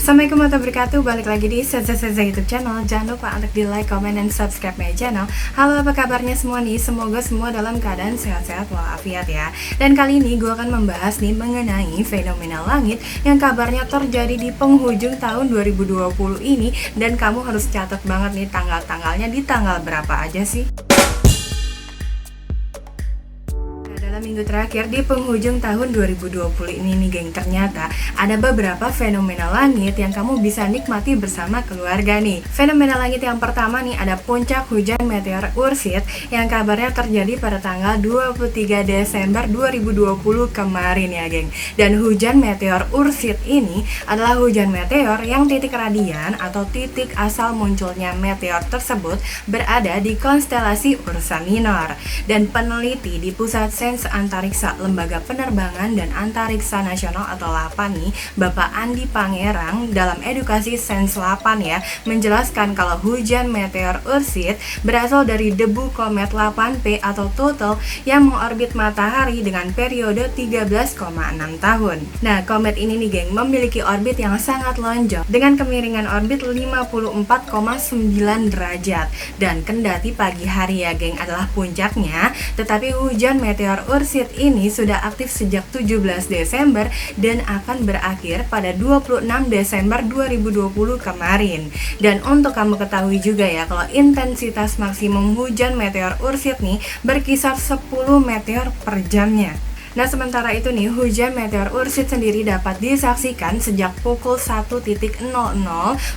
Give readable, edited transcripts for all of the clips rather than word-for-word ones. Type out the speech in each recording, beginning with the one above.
Assalamualaikum warahmatullahi wabarakatuh. Balik lagi di Seza YouTube channel. Jangan lupa untuk di like, comment, dan subscribe my channel. Halo, apa kabarnya semua nih? Semoga semua dalam keadaan sehat-sehat walafiat ya. Dan kali ini gue akan membahas nih mengenai fenomena langit yang kabarnya terjadi di penghujung tahun 2020 ini. Dan kamu harus catat banget nih tanggal-tanggalnya, di tanggal berapa aja sih. Dalam minggu terakhir di penghujung tahun 2020 ini nih geng, ternyata ada beberapa fenomena langit yang kamu bisa nikmati bersama keluarga nih. Fenomena langit yang pertama nih ada puncak hujan meteor Ursid yang kabarnya terjadi pada tanggal 23 Desember 2020 kemarin ya geng. Dan hujan meteor Ursid ini adalah hujan meteor yang titik radian atau titik asal munculnya meteor tersebut berada di konstelasi Ursa Minor. Dan peneliti di Pusat Sains Antariksa Lembaga Penerbangan dan Antariksa Nasional atau LAPAN nih, Bapak Andi Pangerang dalam edukasi Sains LAPAN ya, menjelaskan kalau hujan meteor Ursid berasal dari debu komet 8P atau total yang mengorbit matahari dengan periode 13,6 tahun. Nah, komet ini nih geng memiliki orbit yang sangat lonjong dengan kemiringan orbit 54,9 derajat. Dan kendati pagi hari ya geng adalah puncaknya, tetapi hujan meteor Ursid ini sudah aktif sejak 17 Desember dan akan berakhir pada 26 Desember 2020 kemarin. Dan untuk kamu ketahui juga ya, kalau intensitas maksimum hujan meteor Ursid nih berkisar 10 meteor per jamnya. Nah, sementara itu nih, hujan meteor Ursid sendiri dapat disaksikan sejak pukul 1.00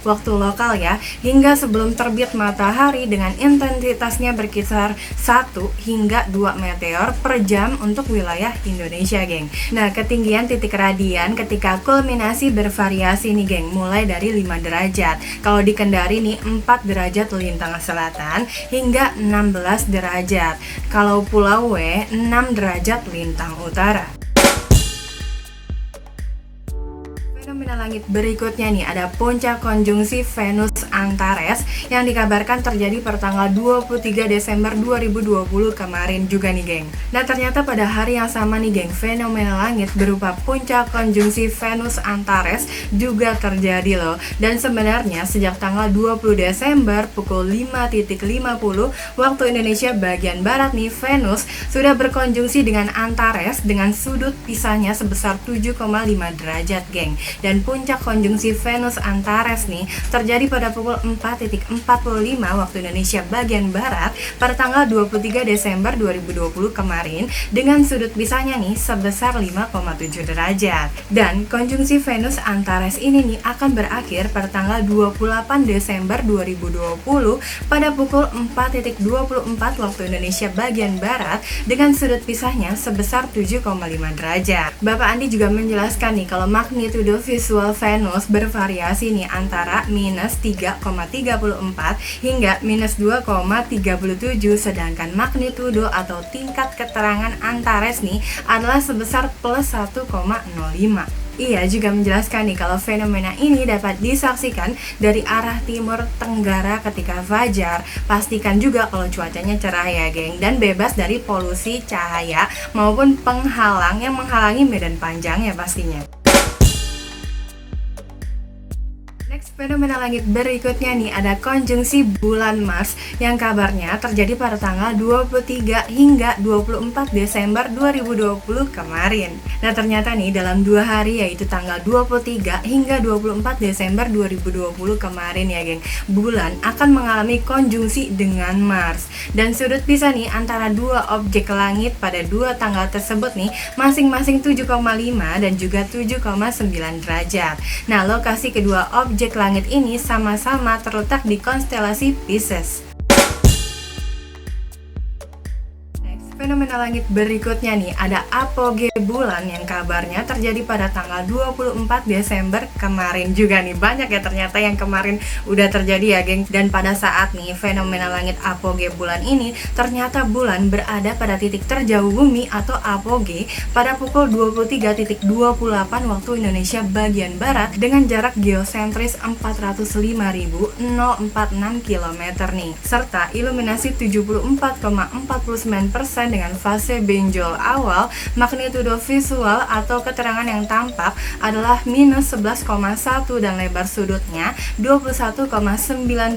waktu lokal ya, hingga sebelum terbit matahari dengan intensitasnya berkisar 1 hingga 2 meteor per jam untuk wilayah Indonesia, geng. Nah, ketinggian titik radian ketika kulminasi bervariasi nih, geng, mulai dari 5 derajat. Kalau di Kendari nih 4 derajat lintang selatan hingga 16 derajat. Kalau Pulau W 6 derajat lintang utara. Fenomena langit berikutnya nih ada puncak konjungsi Venus Antares yang dikabarkan terjadi pada tanggal 23 Desember 2020 kemarin juga nih geng. Nah, ternyata pada hari yang sama nih geng, fenomena langit berupa puncak konjungsi Venus Antares juga terjadi loh. Dan sebenarnya sejak tanggal 20 Desember pukul 5.50 waktu Indonesia bagian barat nih, Venus sudah berkonjungsi dengan Antares dengan sudut pisahnya sebesar 7,5 derajat geng. Dan puncak konjungsi Venus Antares nih terjadi pada pukul 4.45 waktu Indonesia bagian barat pada tanggal 23 Desember 2020 kemarin dengan sudut pisahnya nih sebesar 5,7 derajat. Dan konjungsi Venus Antares ini nih akan berakhir pada tanggal 28 Desember 2020 pada pukul 4.24 waktu Indonesia bagian barat dengan sudut pisahnya sebesar 7,5 derajat. Bapak Andi juga menjelaskan nih kalau magnitudo visual Venus bervariasi nih antara minus 3,34 hingga minus 2,37, sedangkan magnitudo atau tingkat keterangan Antares nih adalah sebesar plus 1,05. Ia juga menjelaskan nih kalau fenomena ini dapat disaksikan dari arah timur tenggara ketika fajar. Pastikan juga kalau cuacanya cerah ya geng, dan bebas dari polusi cahaya maupun penghalang yang menghalangi medan panjang ya pastinya. Fenomena langit berikutnya nih ada konjungsi bulan Mars yang kabarnya terjadi pada tanggal 23 hingga 24 Desember 2020 kemarin. Nah, ternyata nih dalam 2 hari yaitu tanggal 23 hingga 24 Desember 2020 kemarin ya geng, bulan akan mengalami konjungsi dengan Mars. Dan sudut pisah nih antara dua objek langit pada 2 tanggal tersebut nih masing-masing 7,5 dan juga 7,9 derajat. Nah, lokasi kedua objek langit ini sama-sama terletak di konstelasi Pisces. Fenomena langit berikutnya nih ada apoge bulan yang kabarnya terjadi pada tanggal 24 Desember kemarin juga nih. Banyak ya ternyata yang kemarin udah terjadi ya geng. Dan pada saat nih fenomena langit apoge bulan ini, ternyata bulan berada pada titik terjauh bumi atau apoge pada pukul 23.28 waktu Indonesia bagian barat dengan jarak geosentris 405.046 km nih, serta iluminasi 74,49% disebabkan dengan fase benjol awal. Magnitudo visual atau keterangan yang tampak adalah minus 11,1 dan lebar sudutnya 21,98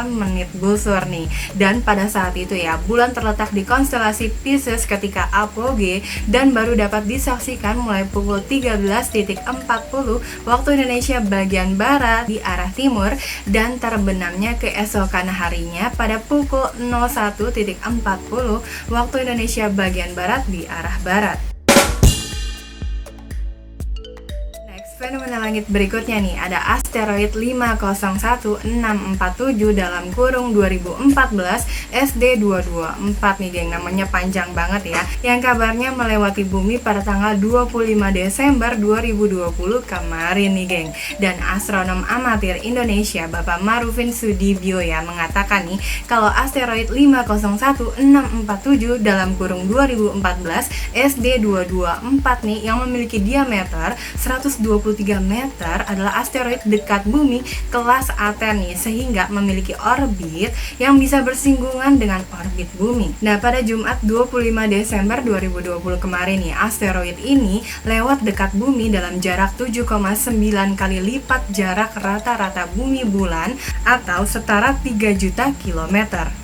menit busur nih. Dan pada saat itu ya, bulan terletak di konstelasi Pisces ketika apoge dan baru dapat disaksikan mulai pukul 13.40 waktu Indonesia bagian barat di arah timur dan terbenamnya keesokan harinya pada pukul 01.40 waktu Indonesia bagian barat di arah barat. Fenomena langit berikutnya nih, ada asteroid 501647 dalam kurung 2014 SD224 nih geng, namanya panjang banget ya, yang kabarnya melewati bumi pada tanggal 25 Desember 2020 kemarin nih geng. Dan astronom amatir Indonesia Bapak Marufin Sudibyo ya mengatakan nih, kalau asteroid 501647 dalam kurung 2014 SD224 nih yang memiliki diameter 123 meter adalah asteroid dekat bumi kelas Aten nih, sehingga memiliki orbit yang bisa bersinggungan dengan orbit bumi. Nah, pada Jumat 25 Desember 2020 kemarin nih, asteroid ini lewat dekat bumi dalam jarak 7,9 kali lipat jarak rata-rata bumi bulan atau setara 3 juta kilometer.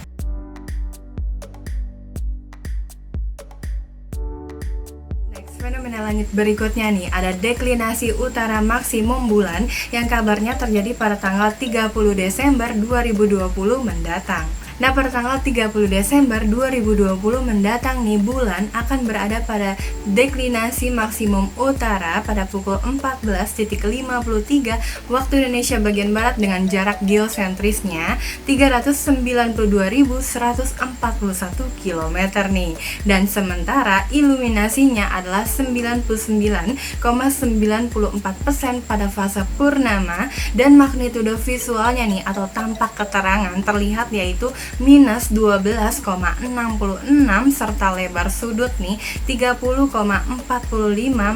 Fenomena langit berikutnya nih, ada deklinasi utara maksimum bulan yang kabarnya terjadi pada tanggal 30 Desember 2020 mendatang. Nah, pada tanggal 30 Desember 2020 mendatang nih, bulan akan berada pada deklinasi maksimum utara pada pukul 14.53 waktu Indonesia bagian barat dengan jarak geosentrisnya 392.141 km nih. Dan sementara iluminasinya adalah 99,94% pada fase purnama dan magnitudo visualnya nih atau tampak keterangan terlihat yaitu minus 12,66 serta lebar sudut nih 30,45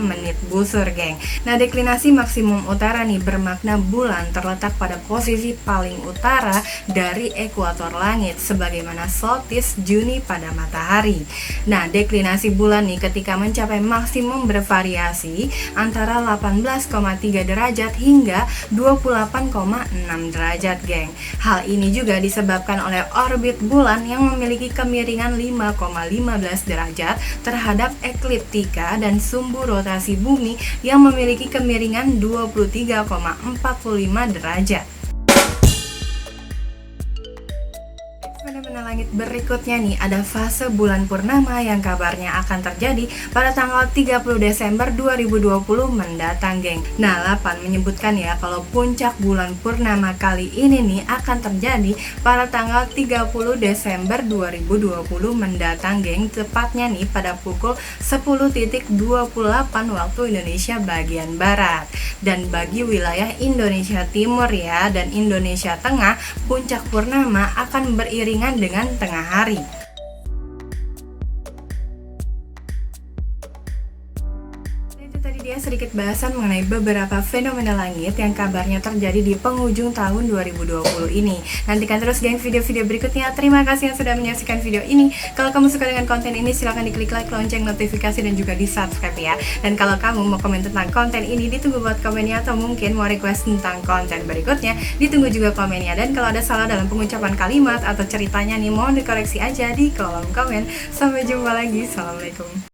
menit busur geng. Nah, deklinasi maksimum utara nih bermakna bulan terletak pada posisi paling utara dari ekuator langit sebagaimana solstice Juni pada matahari. Nah, deklinasi bulan nih ketika mencapai maksimum bervariasi antara 18,3 derajat hingga 28,6 derajat geng. Hal ini juga disebabkan oleh orbit bulan yang memiliki kemiringan 5,15 derajat terhadap ekliptika dan sumbu rotasi bumi yang memiliki kemiringan 23,45 derajat. Fenomena langit berikutnya nih, ada fase bulan purnama yang kabarnya akan terjadi pada tanggal 30 Desember 2020 mendatang geng. Nah, Lapan menyebutkan ya kalau puncak bulan purnama kali ini nih akan terjadi pada tanggal 30 Desember 2020 mendatang geng, tepatnya nih pada pukul 10.28 waktu Indonesia bagian barat. Dan bagi wilayah Indonesia Timur ya dan Indonesia Tengah, puncak purnama akan beriringan dengan tengah hari. Tadi dia sedikit bahasan mengenai beberapa fenomena langit yang kabarnya terjadi di penghujung tahun 2020 ini. Nantikan terus geng video-video berikutnya. Terima kasih yang sudah menyaksikan video ini. Kalau kamu suka dengan konten ini, silahkan diklik like, lonceng, notifikasi, dan juga di subscribe ya. Dan kalau kamu mau komen tentang konten ini, ditunggu buat komennya, atau mungkin mau request tentang konten berikutnya, ditunggu juga komennya. Dan kalau ada salah dalam pengucapan kalimat atau ceritanya nih, mohon dikoreksi aja di kolom komen. Sampai jumpa lagi. Assalamualaikum.